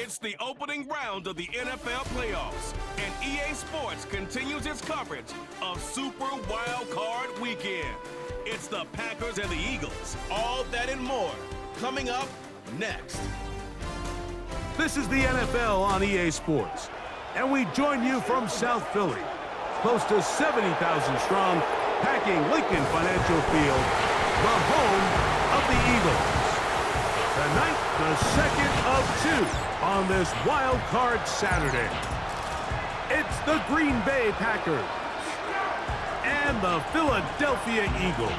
It's the opening round of the NFL playoffs, and EA Sports continues its coverage of Super Wild Card Weekend. It's the Packers and the Eagles, all that and more, coming up next. This is the NFL on EA Sports, and we join you from South Philly, close to 70,000 strong, packing Lincoln Financial Field, the home of the Eagles. Tonight, the second of two on this Wild Card Saturday. It's the Green Bay Packers and the Philadelphia Eagles.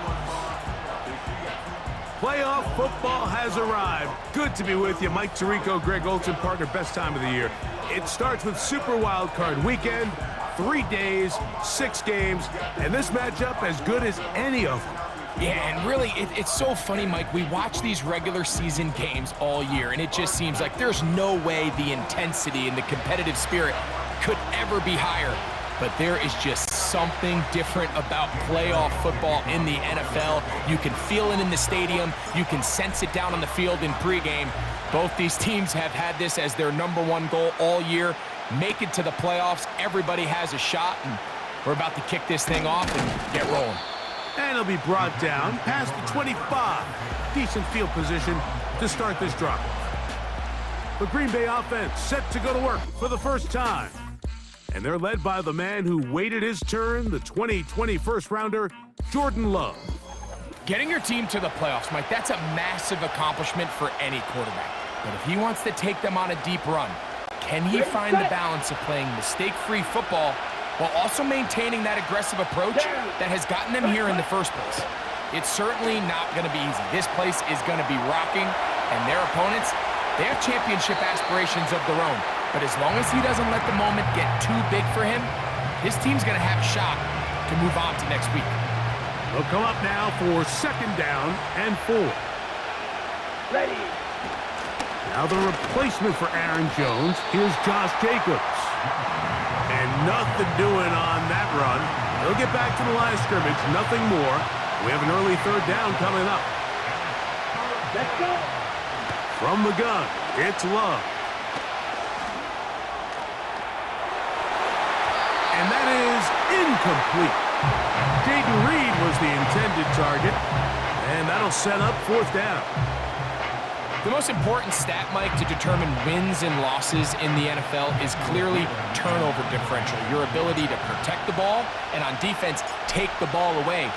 Playoff football has arrived. Good to be with you. Mike Tirico, Greg Olson, partner, best time of the year. It starts with Super Wild Card Weekend, 3 days, 6 games, and this matchup as good as any of them. Yeah, and really, it's so funny, Mike. We watch these regular season games all year, and it just seems like there's no way the intensity and the competitive spirit could ever be higher. But there is just something different about playoff football in the NFL. You can feel it in the stadium. You can sense it down on the field in pregame. Both these teams have had this as their #1 goal all year. Make it to the playoffs. Everybody has a shot, and we're about to kick this thing off and get rolling. And it'll be brought down past the 25. Decent field position to start this drive. The Green Bay offense set to go to work for the first time. And they're led by the man who waited his turn, the 2020 first-rounder, Jordan Love. Getting your team to the playoffs, Mike, that's a massive accomplishment for any quarterback. But if he wants to take them on a deep run, can he find the balance of playing mistake-free football while also maintaining that aggressive approach that has gotten them here in the first place? It's certainly not going to be easy. This place is going to be rocking, and their opponents, they have championship aspirations of their own. But as long as he doesn't let the moment get too big for him, his team's going to have a shot to move on to next week. They'll come up now for 2nd down and 4. Ready. Now the replacement for Aaron Jones. Here's Josh Jacobs. And nothing doing on that run. He'll get back to the line of scrimmage, nothing more. We have an early 3rd down coming up. Let's go. From the gun, it's Love. And that is incomplete. Jaden Reed was the intended target, and that'll set up 4th down. The most important stat, Mike, to determine wins and losses in the NFL is clearly turnover differential, your ability to protect the ball and on defense, take the ball away.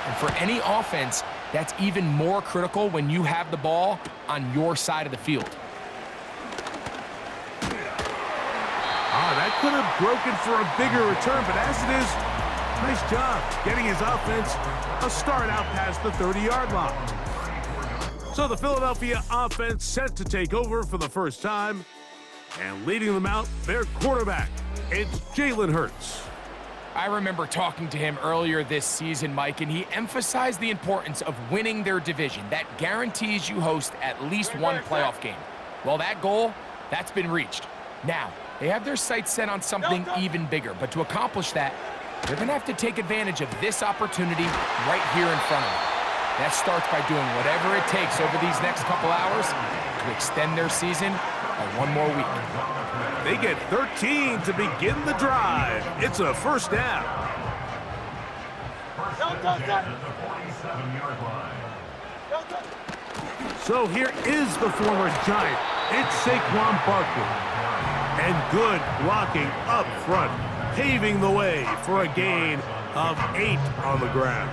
And for any offense, that's even more critical when you have the ball on your side of the field. That could have broken for a bigger return, but as it is, nice job getting his offense a start out past the 30-yard line. So the Philadelphia offense set to take over for the first time, and leading them out, their quarterback, it's Jalen Hurts. I remember talking to him earlier this season, Mike, and he emphasized the importance of winning their division. That guarantees you host at least one playoff game. Well, that goal, that's been reached. Now, they have their sights set on something even bigger, but to accomplish that, they're going to have to take advantage of this opportunity right here in front of them. That starts by doing whatever it takes over these next couple hours to extend their season by 1 more week. They get 13 to begin the drive. It's a 1st down. So here is the former Giant. It's Saquon Barkley. And good blocking up front, paving the way for a gain of 8 on the ground.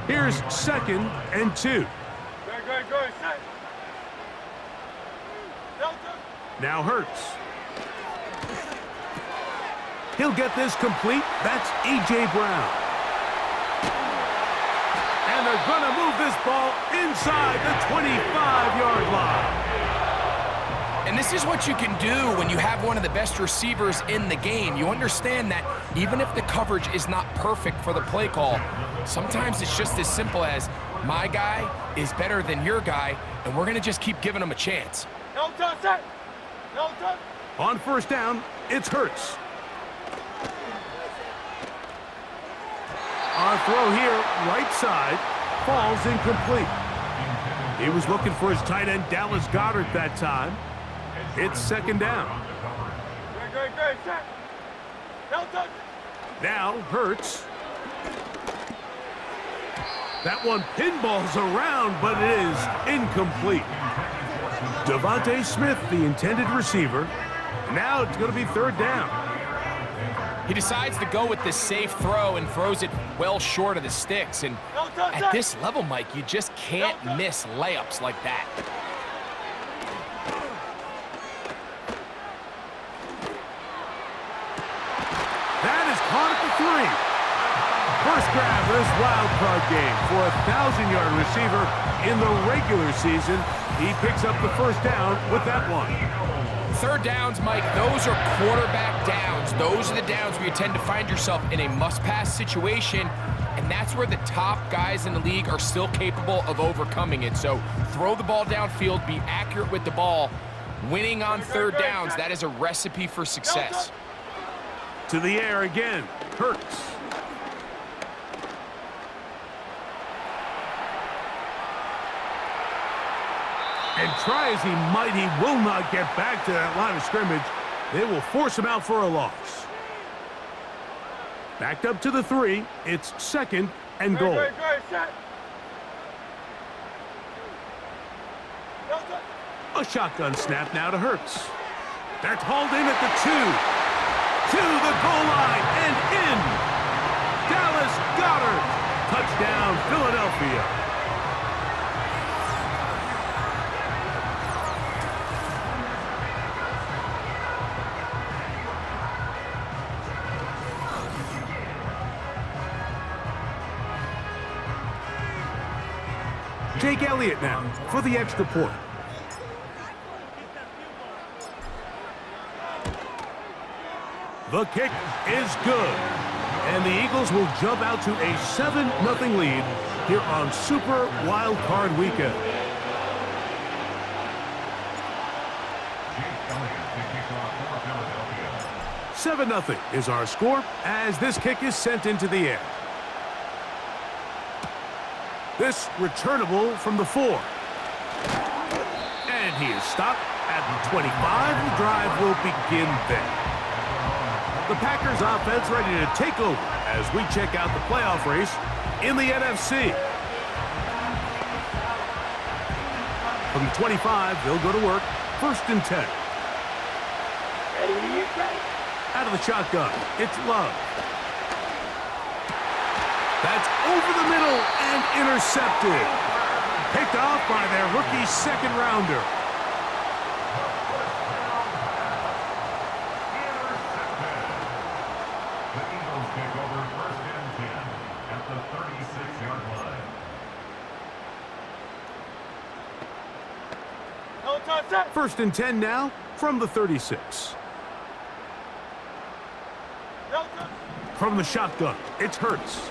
Here's 2nd and 2. Now Hurts. He'll get this complete. That's A.J. Brown. And they're going to move this ball inside the 25-yard line. And this is what you can do when you have one of the best receivers in the game. You understand that even if the coverage is not perfect for the play call, sometimes it's just as simple as my guy is better than your guy, and we're going to just keep giving him a chance. No touch, sir. No touch. On 1st down, it's Hurts. Our throw here, right side, falls incomplete. He was looking for his tight end, Dallas Goedert, that time. It's second down. Great, set. No touch. Now Hurts. That one pinballs around, but it is incomplete. Devontae Smith, the intended receiver. Now it's going to be third down. He decides to go with the safe throw and throws it well short of the sticks. And at this level, Mike, you just can't miss layups like that. That is caught at the 3. First grab of this wild card game for a 1,000-yard receiver in the regular season. He picks up the first down with that one. Third downs, Mike, those are quarterback downs. Those are the downs where you tend to find yourself in a must-pass situation, and that's where the top guys in the league are still capable of overcoming it. So throw the ball downfield, be accurate with the ball. Winning on third downs, that is a recipe for success. To the air again, Hurts. And try as he might, he will not get back to that line of scrimmage. They will force him out for a loss. Backed up to the 3. It's second and goal. Great, set. No touch. A shotgun snap now to Hurts. That's hauled in at the 2. To the goal line and in. Dallas Goedert. Touchdown, Philadelphia. Jake Elliott now for the extra point. The kick is good. And the Eagles will jump out to a 7-0 lead here on Super Wild Card Weekend. $7-0 is our score as this kick is sent into the air. This returnable from the 4. And he is stopped at the 25. The drive will begin there. The Packers offense ready to take over as we check out the playoff race in the NFC. From the 25, they'll go to work. First and 10. Ready. Out of the shotgun, it's Love. That's over the middle and intercepted. Picked off by their rookie second rounder. The Eagles take over first and 10 at the 36-yard line. No touch, set. First and 10 now from the 36. No touch. From the shotgun, it's Hurts.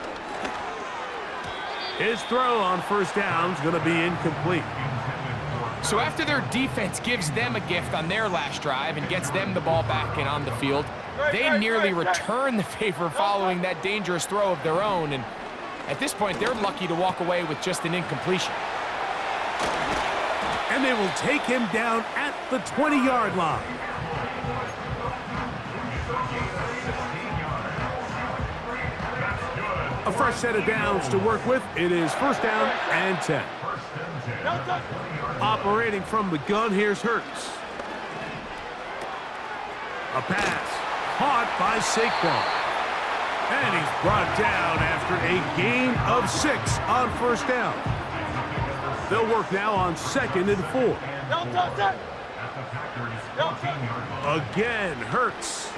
His throw on first down is going to be incomplete. So after their defense gives them a gift on their last drive and gets them the ball back and on the field, they nearly return the favor following that dangerous throw of their own. And at this point, they're lucky to walk away with just an incompletion. And they will take him down at the 20-yard line. A fresh set of downs to work with. It is first down and 10. Operating from the gun, here's Hurts. A pass caught by Saquon. And he's brought down after a gain of 6 on first down. They'll work now on second and 4. No touch, set. Again, Hurts.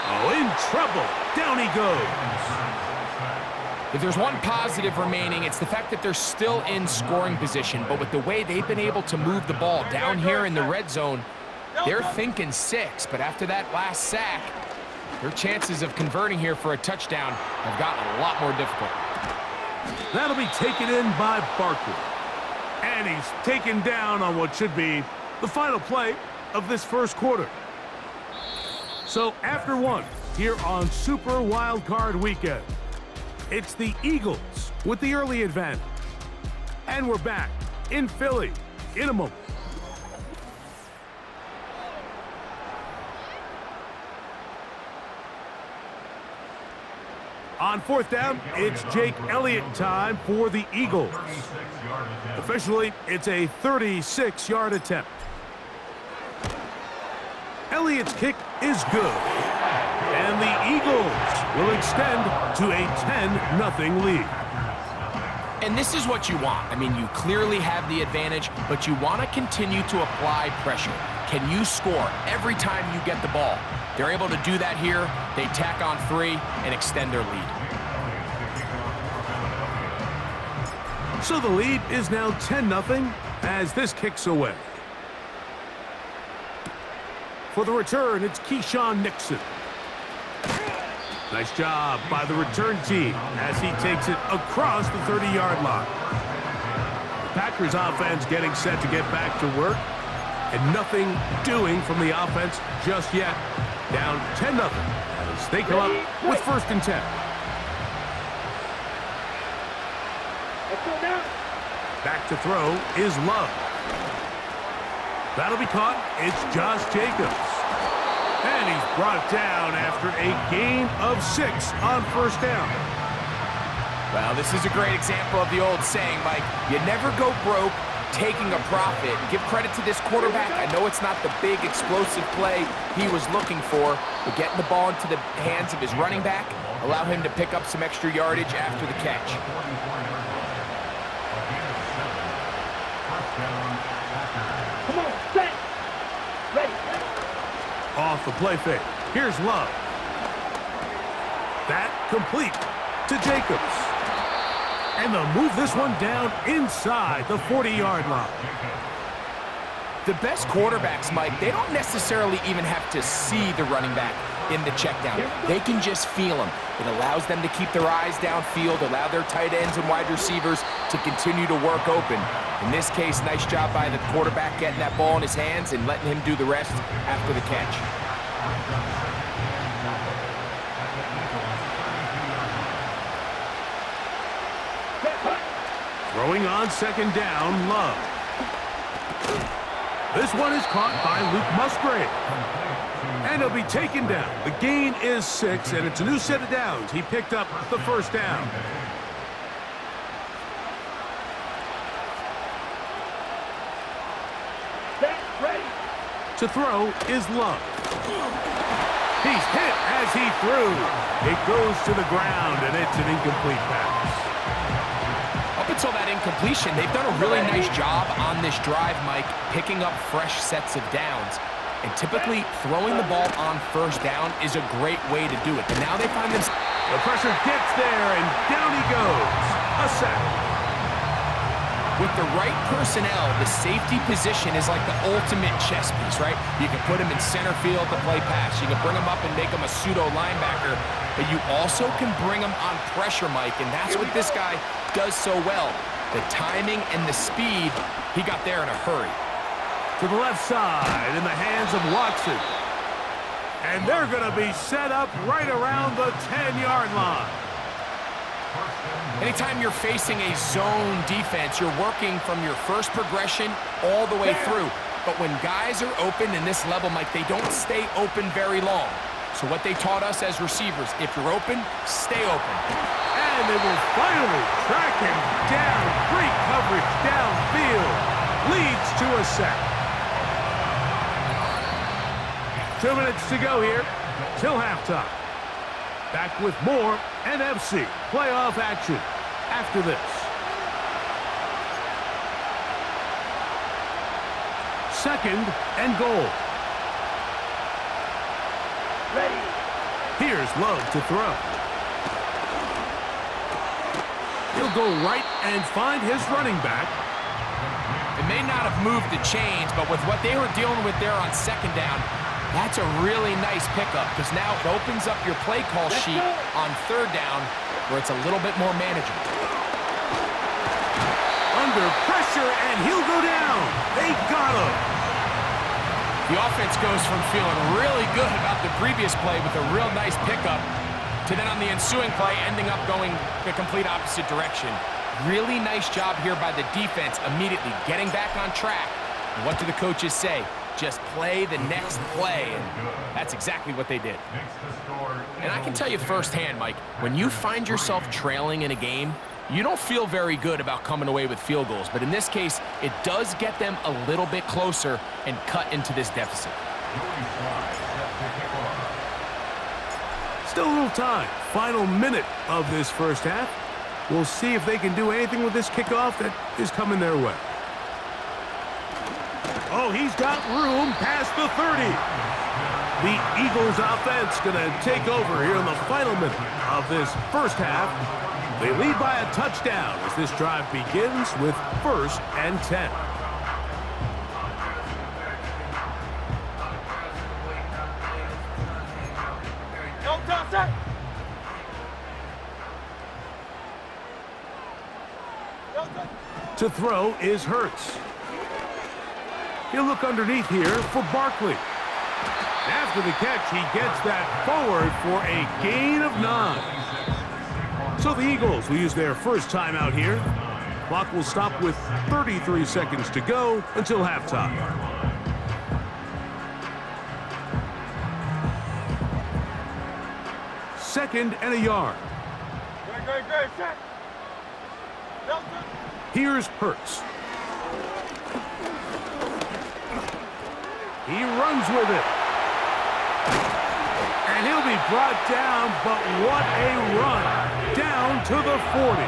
Oh, in trouble. Down he goes. If there's one positive remaining, it's the fact that they're still in scoring position. But with the way they've been able to move the ball down here in the red zone, they're thinking 6. But after that last sack, their chances of converting here for a touchdown have gotten a lot more difficult. That'll be taken in by Barkley. And he's taken down on what should be the final play of this first quarter. So after one, here on Super Wild Card Weekend, it's the Eagles with the early advantage. And we're back in Philly in a moment. On fourth down, it's Jake Elliott time for the Eagles. Officially, it's a 36-yard attempt. Elliott's kick is good. And the Eagles will extend to a 10-0 lead. And this is what you want. I mean, you clearly have the advantage, but you want to continue to apply pressure. Can you score every time you get the ball? They're able to do that here. They tack on 3 and extend their lead. So the lead is now 10-0 as this kicks away. For the return, it's Keyshawn Nixon. Nice job by the return team as he takes it across the 30-yard line. The Packers offense getting set to get back to work, and nothing doing from the offense just yet. Down 10-0 as they come up with 1st and 10. Back to throw is Love. That'll be caught. It's Josh Jacobs. And he's brought down after a gain of 6 on 1st down. Well, this is a great example of the old saying, Mike, you never go broke taking a profit. Give credit to this quarterback. I know it's not the big explosive play he was looking for, but getting the ball into the hands of his running back allowed him to pick up some extra yardage after the catch. Come on, set. Ready. Off the play fake. Here's Love. That complete to Jacobs. And they'll move this one down inside the 40-yard line. The best quarterbacks, Mike, they don't necessarily even have to see the running back in the check down. They can just feel him. It allows them to keep their eyes downfield, allow their tight ends and wide receivers to continue to work open. In this case, nice job by the quarterback getting that ball in his hands and letting him do the rest after the catch. Throwing on 2nd down, Love. This one is caught by Luke Musgrave. And he'll be taken down. The gain is 6, and it's a new set of downs. He picked up the 1st down. Ready. To throw is Love. He's hit as he threw. It goes to the ground, and it's an incomplete pass. Up until that incompletion, they've done a really nice job on this drive, Mike, picking up fresh sets of downs. And typically, throwing the ball on 1st down is a great way to do it. But now they find themselves... The pressure gets there, and down he goes. A sack. With the right personnel, the safety position is like the ultimate chess piece, right? You can put him in center field to play pass. You can bring him up and make him a pseudo linebacker. But you also can bring him on pressure, Mike, and that's what this guy does so well. The timing and the speed, he got there in a hurry. To the left side in the hands of Watson. And they're going to be set up right around the 10-yard line. Anytime you're facing a zone defense, you're working from your first progression all the way through. But when guys are open in this level, Mike, they don't stay open very long. So what they taught us as receivers, if you're open, stay open. And they will finally track him down. Great coverage downfield. Leads to a sack. 2 minutes to go here till halftime. Back with more NFC playoff action after this. Second and goal. Ready. Here's Love to throw. He'll go right and find his running back. It may not have moved the chains, but with what they were dealing with there on 2nd down, that's a really nice pickup because now it opens up your play call sheet on 3rd down where it's a little bit more manageable. Under pressure, and he'll go down. They got him. The offense goes from feeling really good about the previous play with a real nice pickup to then on the ensuing play ending up going the complete opposite direction. Really nice job here by the defense, immediately getting back on track. And what do the coaches say? Just play the next play, and that's exactly what they did. And I can tell you firsthand, Mike, when you find yourself trailing in a game, you don't feel very good about coming away with field goals, but in this case, it does get them a little bit closer and cut into this deficit. Still a little time. Final minute of this first half. We'll see if they can do anything with this kickoff that is coming their way. Oh, he's got room past the 30. The Eagles offense going to take over here in the final minute of this first half. They lead by a touchdown as this drive begins with 1st and 10. To throw is Hurts. He'll look underneath here for Barkley. After the catch, he gets that forward for a gain of 9. So the Eagles will use their first timeout here. Clock will stop with 33 seconds to go until halftime. Second and a yard. Here's Hurts. He runs with it. And he'll be brought down, but what a run. Down to the 40.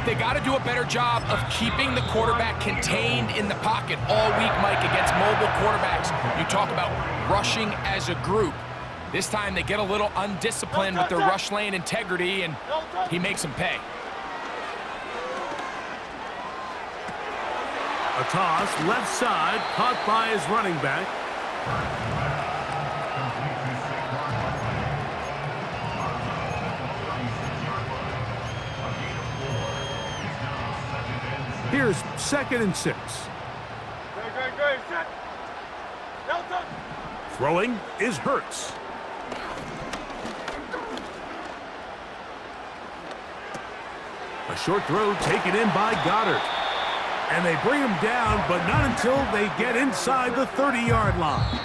They got to do a better job of keeping the quarterback contained in the pocket all week, Mike, against mobile quarterbacks. You talk about rushing as a group. This time they get a little undisciplined with their rush lane integrity, and he makes them pay. A toss, left side, caught by his running back. Here's 2nd and 6. Throwing is Hurts. A short throw taken in by Goedert. And they bring him down, but not until they get inside the 30-yard line.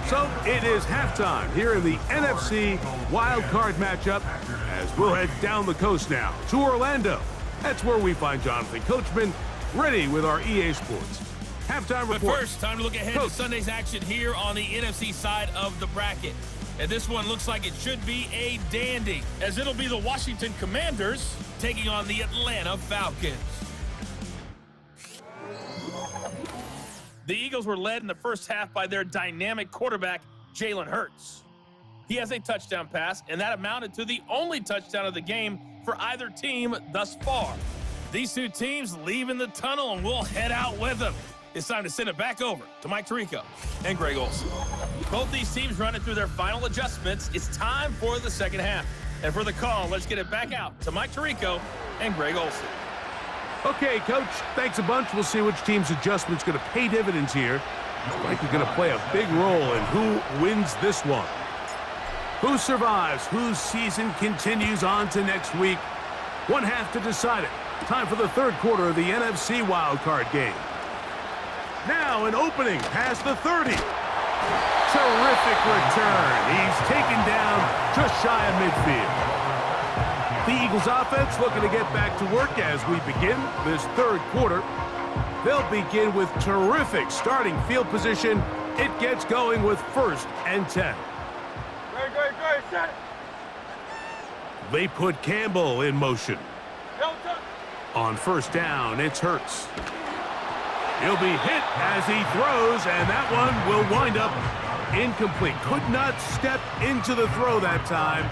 So it is halftime here in the NFC Wild Card matchup as we'll head down the coast now to Orlando. That's where we find Jonathan Coachman ready with our EA Sports halftime report. But first, time to look ahead to Sunday's action here on the NFC side of the bracket. And this one looks like it should be a dandy, as it'll be the Washington Commanders taking on the Atlanta Falcons. The Eagles were led in the first half by their dynamic quarterback, Jalen Hurts. He has a touchdown pass, and that amounted to the only touchdown of the game for either team thus far. These two teams leaving the tunnel, and we'll head out with them. It's time to send it back over to Mike Tirico and Greg Olsen. Both these teams running through their final adjustments. It's time for the second half. And for the call, let's get it back out to Mike Tirico and Greg Olsen. Okay, Coach, thanks a bunch. We'll see which team's adjustment's going to pay dividends here. Mike is going to play a big role in who wins this one. Who survives? Whose season continues on to next week? One half to decide it. Time for the third quarter of the NFC Wild Card game. Now an opening past the 30. Terrific return. He's taken down just shy of midfield. The Eagles offense looking to get back to work as we begin this third quarter. They'll begin with terrific starting field position. It gets going with 1st and 10. They put Campbell in motion. On 1st down, it's Hurts. He'll be hit as he throws, and that one will wind up incomplete. Could not step into the throw that time.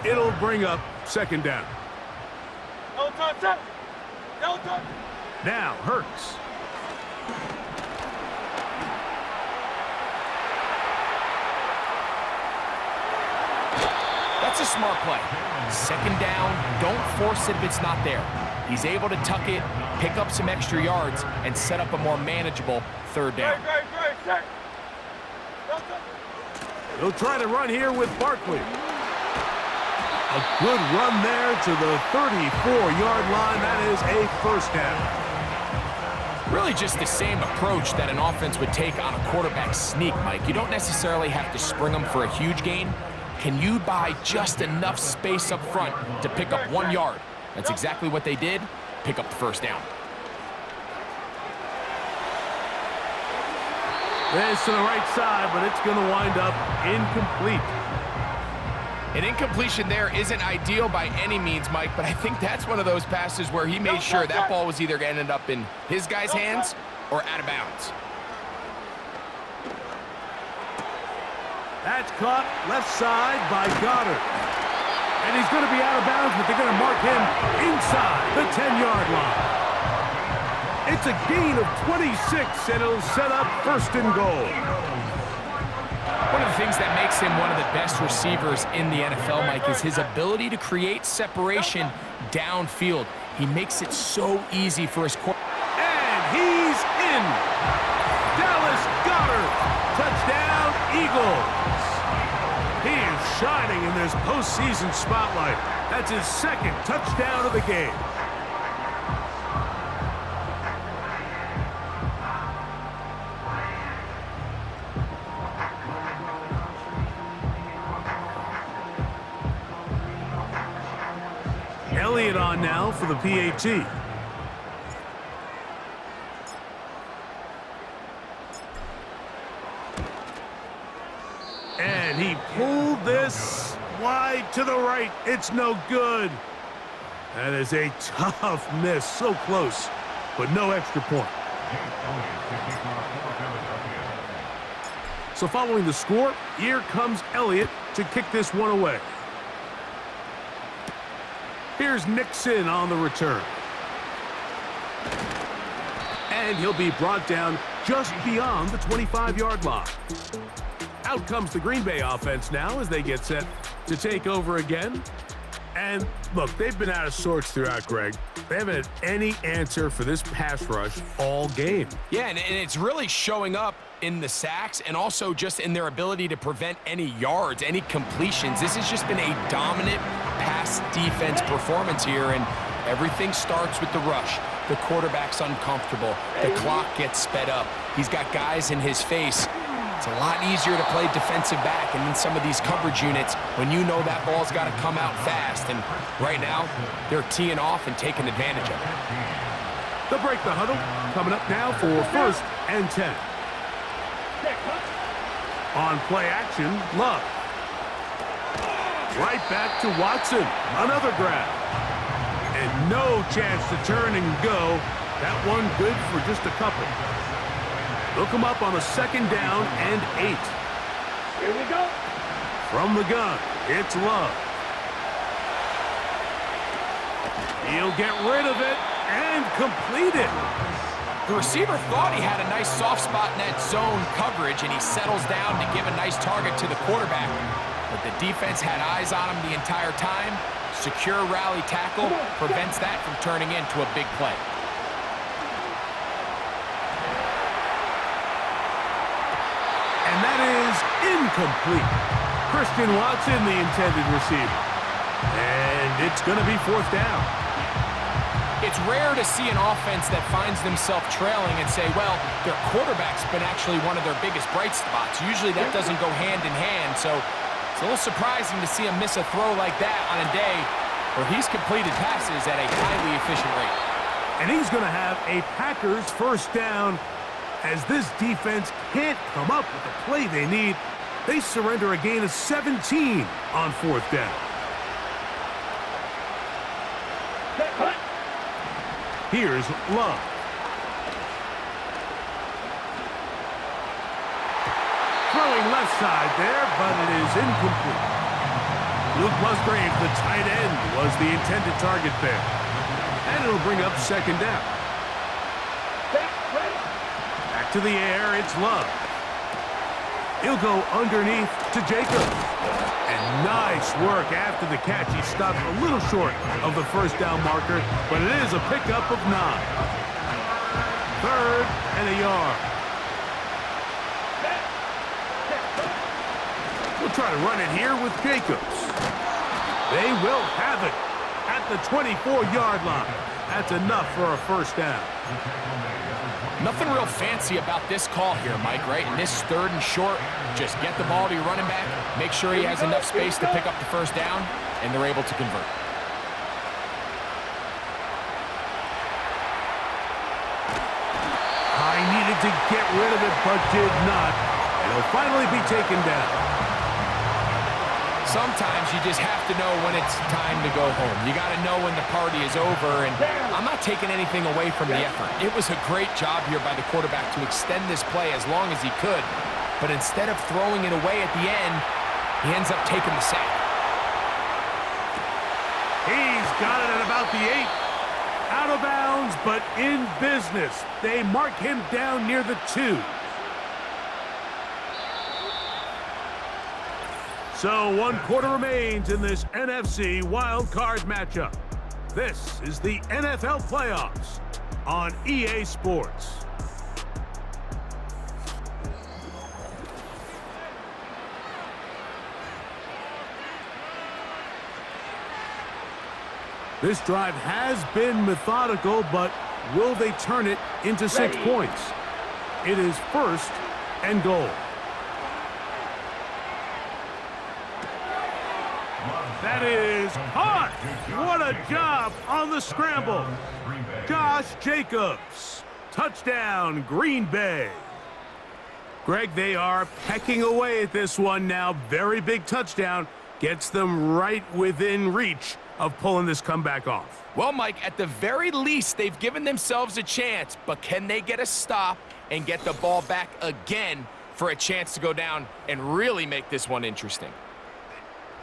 It'll bring up 2nd down. Now Hurts. That's a smart play. 2nd down, don't force it if it's not there. He's able to tuck it, pick up some extra yards, and set up a more manageable 3rd down. He'll try to run here with Barkley. A good run there to the 34-yard line. That is a first down. Really just the same approach that an offense would take on a quarterback sneak, Mike. You don't necessarily have to spring them for a huge gain. Can you buy just enough space up front to pick up 1 yard? That's exactly what they did. Pick up the first down. This to the right side, but it's going to wind up incomplete. An incompletion there isn't ideal by any means, Mike, but I think that's one of those passes where he made sure that ball was either going to end up in his guy's hands or out of bounds. That's caught left side by Goedert. And he's going to be out of bounds, but they're going to mark him inside the 10-yard line. It's a gain of 26, and it'll set up first and goal. One of the things that makes him one of the best receivers in the NFL, Mike, is his ability to create separation downfield. He makes it so easy for his quarterback. And he's in. Dallas Goedert. Touchdown, Eagles. He is shining in this postseason spotlight. That's his second touchdown of the game. Elliott on now for the PAT. And he pulled this wide to the right. It's no good. That is a tough miss. So close, but no extra point. So following the score, here comes Elliott to kick this one away. Here's Nixon on the return. And he'll be brought down just beyond the 25-yard line. Out comes the Green Bay offense now as they get set to take over again. And look, they've been out of sorts throughout, Greg. They haven't had any answer for this pass rush all game. Yeah, and it's really showing up in the sacks and also just in their ability to prevent any yards, any completions. This has just been a dominant pass defense performance here, and everything starts with the rush. The quarterback's uncomfortable. The clock gets sped up. He's got guys in his face. It's a lot easier to play defensive back and in some of these coverage units when you know that ball's got to come out fast. And right now, they're teeing off and taking advantage of it. They'll break the huddle. Coming up now for first and 10. On play action, Love. Right back to Watson. Another grab. And no chance to turn and go. That one good for just a couple. They'll come up on a second down and 8. Here we go. From the gun, it's Love. He'll get rid of it and complete it. The receiver thought he had a nice soft spot in that zone coverage, and he settles down to give a nice target to the quarterback. But the defense had eyes on him the entire time. Secure rally tackle prevents that from turning into a big play. And that is incomplete. Christian Watson, the intended receiver. And it's going to be fourth down. It's rare to see an offense that finds themselves trailing and say, well, their quarterback's been actually one of their biggest bright spots. Usually that doesn't go hand in hand, so it's a little surprising to see him miss a throw like that on a day where he's completed passes at a highly efficient rate. And he's going to have a Packers first down as this defense can't come up with the play they need. They surrender a gain of 17 on fourth down. Here's Love. Throwing left side there, but it is incomplete. Luke Musgrave, the tight end, was the intended target there. And it'll bring up second down. Back to the air, it's Love. He'll go underneath to Jacobs. And nice work after the catch. He stopped a little short of the first down marker, but it is a pickup of 9. Third and a yard. We'll try to run it here with Jacobs. They will have it at the 24-yard line. That's enough for a first down. Nothing real fancy about this call here, Mike, right? In this 3rd and short, just get the ball to your running back, make sure he has enough space to pick up the first down, and they're able to convert. I needed to get rid of it, but did not. And he'll finally be taken down. Sometimes you just have to know when it's time to go home. You got to know when the party is over, and I'm not taking anything away from the effort. It was a great job here by the quarterback to extend this play as long as he could, but instead of throwing it away at the end, he ends up taking the sack. He's got it at about the 8. Out of bounds, but in business. They mark him down near the 2. So 1 quarter remains in this NFC Wild Card matchup. This is the NFL playoffs on EA Sports. This drive has been methodical, but will they turn it into 6 points? It is 1st and goal. That is caught. What a job on the scramble. Josh Jacobs. Touchdown, Green Bay. Greg, they are pecking away at this one now. Very big touchdown. Gets them right within reach of pulling this comeback off. Well, Mike, at the very least, they've given themselves a chance, but can they get a stop and get the ball back again for a chance to go down and really make this one interesting?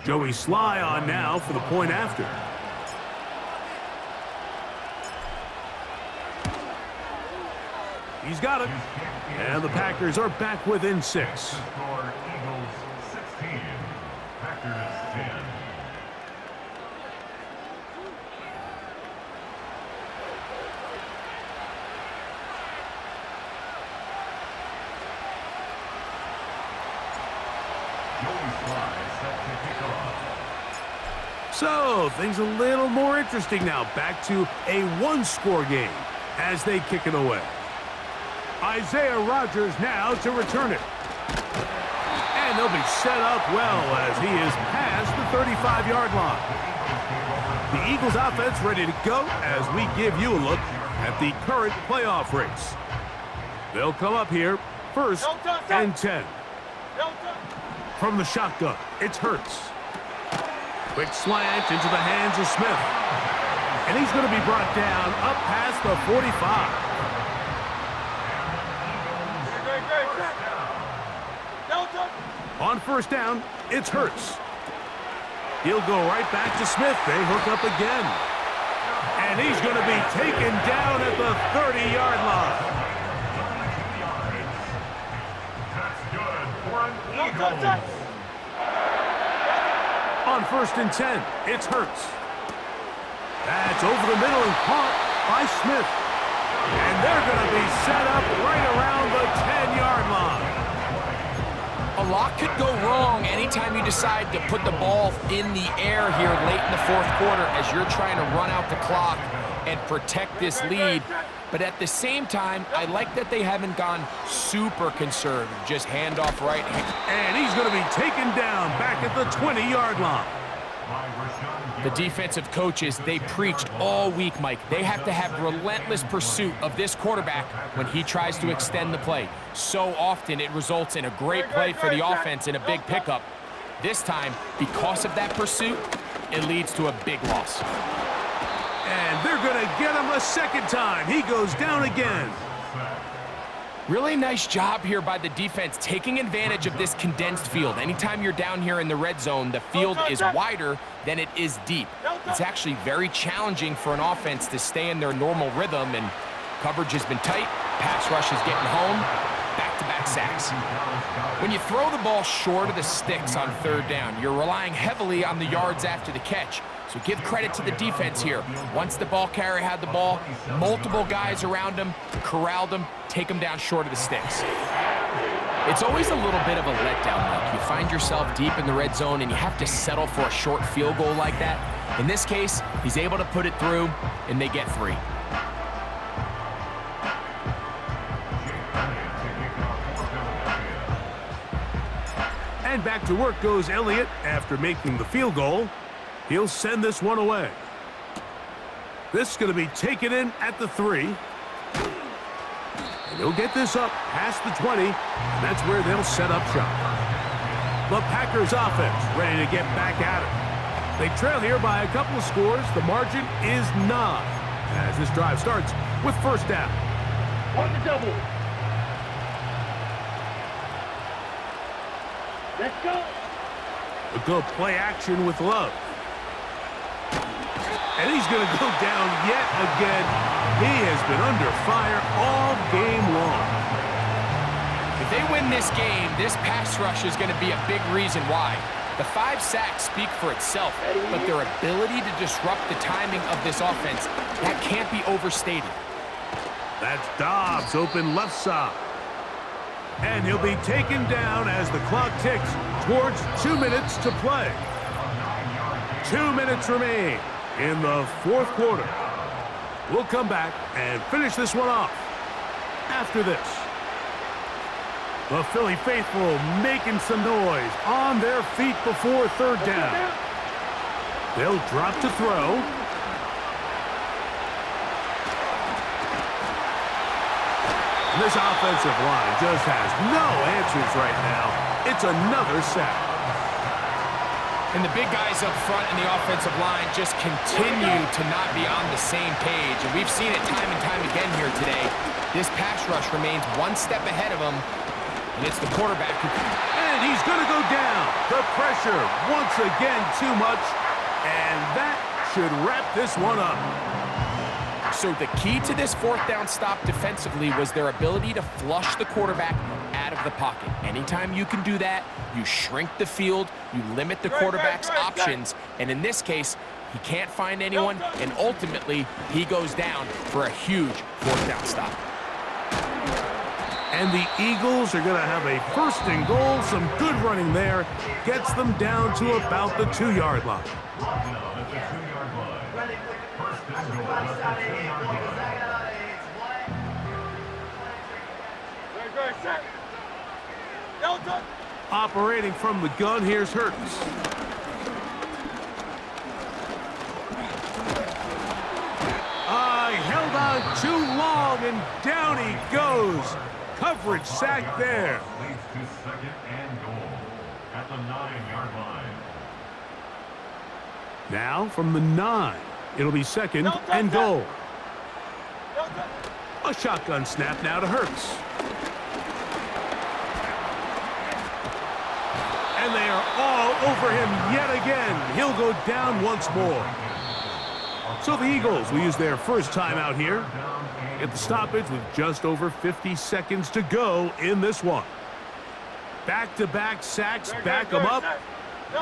Joey Sly on now for the point after. He's got it. And the Packers are back within 6. Eagles 16, Packers 10. So, things a little more interesting now. Back to a 1-score game as they kick it away. Isaiah Rodgers now to return it. And they'll be set up well as he is past the 35-yard line. The Eagles offense ready to go as we give you a look at the current playoff race. They'll come up here 1st and 10. From the shotgun, it's Hurts. Quick slant into the hands of Smith. And he's going to be brought down up past the 45. On 1st down, it's Hurts. He'll go right back to Smith. They hook up again. And he's going to be taken down at the 30-yard line. That's good for an Eagle. On 1st and 10, it's Hurts. That's over the middle and caught by Smith. And they're going to be set up right around the 10-yard line. A lot could go wrong anytime you decide to put the ball in the air here late in the 4th quarter as you're trying to run out the clock and protect this lead. But at the same time, I like that they haven't gone super conservative. Just hand off right. And he's going to be taken down back at the 20-yard line. The defensive coaches, they preached all week, Mike. They have to have relentless pursuit of this quarterback when he tries to extend the play. So often it results in a great play for the offense and a big pickup. This time, because of that pursuit, it leads to a big loss. And they're going to get him a 2nd time. He goes down again. Really nice job here by the defense, taking advantage of this condensed field. Anytime you're down here in the red zone, the field is wider than it is deep. It's actually very challenging for an offense to stay in their normal rhythm, and coverage has been tight. Pass rush is getting home. Back-to-back sacks. When you throw the ball short of the sticks on 3rd down, you're relying heavily on the yards after the catch. So give credit to the defense here. Once the ball carrier had the ball, multiple guys around him, corralled him, take him down short of the sticks. It's always a little bit of a letdown. Like you find yourself deep in the red zone and you have to settle for a short field goal like that. In this case, he's able to put it through, and they get 3. And back to work goes Elliott after making the field goal. He'll send this one away. This is going to be taken in at the 3. And he'll get this up past the 20, and that's where they'll set up shop. The Packers offense ready to get back at it. They trail here by a couple of scores. The margin is 9 as this drive starts with first down. On the double. Let's go. A good play action with Love. And he's going to go down yet again. He has been under fire all game long. If they win this game, this pass rush is going to be a big reason why. The 5 sacks speak for itself, but their ability to disrupt the timing of this offense, that can't be overstated. That's Dobbs open left side. And he'll be taken down as the clock ticks towards 2 minutes to play. 2 minutes remain in the fourth quarter. We'll come back and finish this one off after this. The Philly faithful making some noise on their feet before third down. They'll drop to throw. This offensive line just has no answers right now. It's another sack. And the big guys up front in the offensive line just continue to not be on the same page. And we've seen it time and time again here today. This pass rush remains one step ahead of him. And it's the quarterback who... And he's going to go down. The pressure once again too much. And that should wrap this one up. So the key to this fourth down stop defensively was their ability to flush the quarterback out of the pocket. Anytime you can do that, you shrink the field, you limit the quarterback's options, and in this case, he can't find anyone, and ultimately, he goes down for a huge fourth down stop. And the Eagles are going to have a first and goal. Some good running there. Gets them down to about the 2-yard line. Operating from the gun, here's Hurts. Held on too long, and down he goes. Coverage sack there. Leads to second and goal at the 9-yard line. Now from the 9, it'll be second and goal. A shotgun snap now to Hurts. And they are all over him yet again. He'll go down once more. So the Eagles will use their first timeout here. Get the stoppage with just over 50 seconds to go in this one. Back-to-back sacks back them up.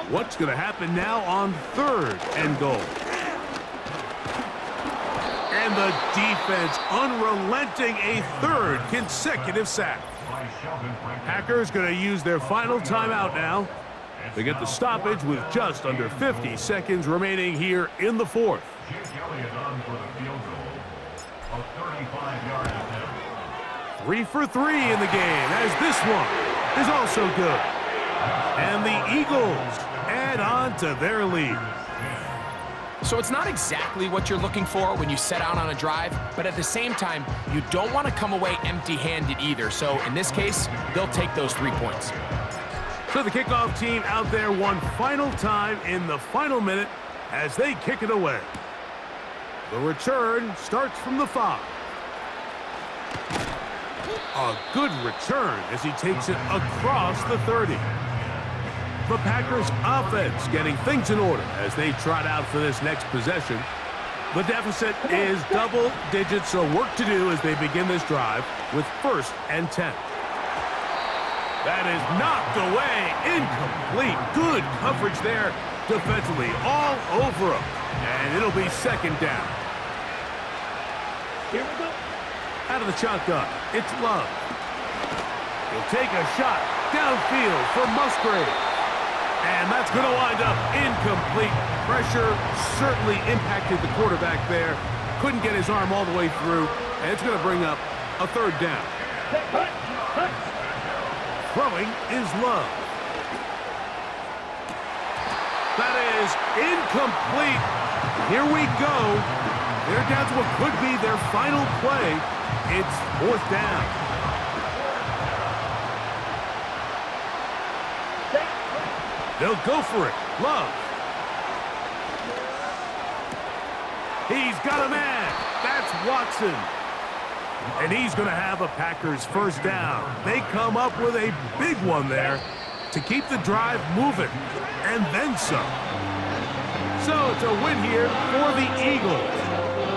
What's going to happen now on third and goal? And the defense unrelenting, a third consecutive sack. Packers going to use their final timeout now. They get the stoppage with just under 50 seconds remaining here in the fourth. 3 for 3 in the game, as this one is also good. And the Eagles add on to their lead. So it's not exactly what you're looking for when you set out on a drive, but at the same time, you don't want to come away empty-handed either. So in this case, they'll take those 3 points. So the kickoff team out there one final time in the final minute as they kick it away. The return starts from the 5. A good return as he takes it across the 30. The Packers offense getting things in order as they trot out for this next possession. The deficit is double digits, so work to do as they begin this drive with first and 10. That is knocked away, incomplete. Good coverage there defensively, all over him. And it'll be second down. Here we go. Out of the shotgun, it's Love. He'll take a shot downfield for Musgrave. And that's going to wind up incomplete. Pressure certainly impacted the quarterback there. Couldn't get his arm all the way through. And it's going to bring up a third down. Throwing is Love. That is incomplete. Here we go. They're down to what could be their final play. It's fourth down. They'll go for it. Love. He's got a man. That's Watson. And he's going to have a Packers first down. They come up with a big one there to keep the drive moving, and then some. So it's a win here for the Eagles.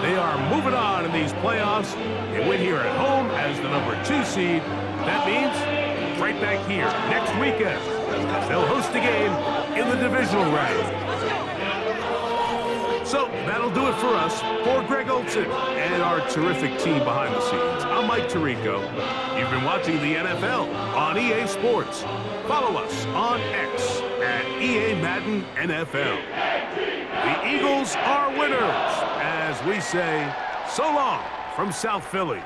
They are moving on in these playoffs. They win here at home as the number 2 seed. That means right back here next weekend. They'll host a game in the divisional round. So that'll do it for us. For Greg Olson and our terrific team behind the scenes, I'm Mike Tirico. You've been watching the NFL on EA Sports. Follow us on X at EA Madden NFL. The Eagles are winners, as we say so long from South Philly.